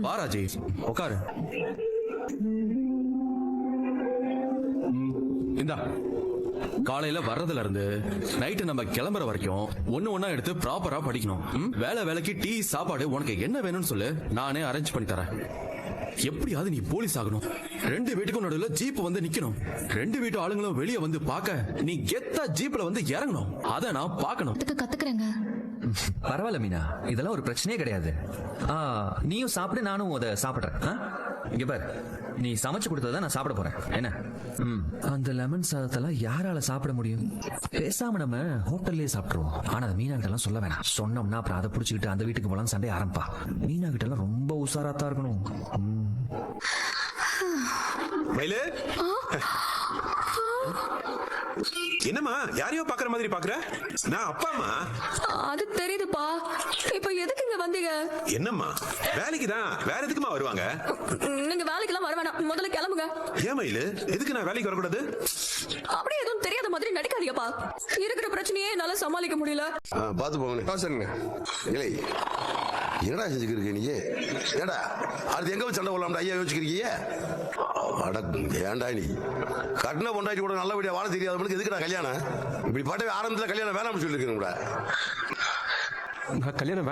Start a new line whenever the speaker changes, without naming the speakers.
வா ராஜி, உட்காரு. இந்தா, காலையில வர்றதுல இருந்து நைட்டு நம்ம கிளம்புற வரைக்கும் ஒண்ணு ஒண்ணா எடுத்து ப்ராப்பரா படிக்கணும். வேலைக்கு டீ சாப்பாடு உனக்கு என்ன வேணும்னு சொல்லு, நானே அரேஞ்ச் பண்ணி தரேன். எப்படியாவது நீ போலீஸ் ஆகணும். 2 வீட்டுக்கும் நடுவில் ஜீப் வந்து நிக்கணும். 2 வீட்டு ஆளுங்களும் வெளியே வந்து பார்க்க நீ கெத்தா ஜீப்ல வந்து இறங்கணும். அத நான் பார்க்கணும்.
கத்துக்கிறேங்க.
பரவாயில்ல மீனா, இதெல்லாம் ஒரு பிரச்சனையே கிடையாது. நீயும் சாப்பிடு, நானும் அதை சாப்பிடுறேன். இங்க பாரு, நீ சமைச்சு கொடுத்ததான் நான் சாப்பிட போறேன். என்ன? அந்த லெமன் சாதத்தெல்லாம் யாரால சாப்பிட முடியும்? பேசாம நம்ம ஹோட்டல்லயே சாப்பிட்டுருவோம். ஆனா அது மீனா கிட்ட எல்லாம் சொல்ல வேணாம். சொன்னோம்னா அப்புறம் அதை புடிச்சுக்கிட்டு அந்த வீட்டுக்கு போலாம் சண்டை ஆரம்பா. மீனா கிட்ட எல்லாம் ரொம்ப உஷாராத்தான் இருக்கணும்.
மயிலு, என்னம்மா யாரையோ பாக்குற மாதிரி பாக்குற? நான் அப்பாமா.
அது தெரியுதுப்பா. இப்ப எதுக்கு இங்க வந்தீங்க?
என்னம்மா வேலைக்கு தான், வேற எதுக்குமா வருவாங்க?
நீங்க வேலைக்கெல்லாம் வர வேணாம், முதல்ல கிளம்புங்க.
ஏன் மயிலு, எதுக்கு நான் வேலைக்கு வரக்கூடாது?
அப்படியே எதுவும் தெரியாத மாதிரி நடிக்காதீங்கப்பா. இருக்கிற பிரச்சனையே என்னால சமாளிக்க முடியல.
பாத்து போங்க சரிங்க. இல்லை என்னடா செஞ்சுக்கிறீங்க நீ? ஏடா அடுத்து எங்க வச்சு சண்டை போடலாம்டா ஐயா யோசிக்கிறீங்க? ஏன்டா நீ கட்டின பொண்டாட்டி கூட நல்லபடியா வாழ தெரியாதவங்களுக்கு எதுக்குடா கல்யாணம்? இப்படி பாட்டவே ஆரம்பத்துல கல்யாணம் வேணாம்னு சொல்லிருக்கேன் கூட.
கல்யாணம்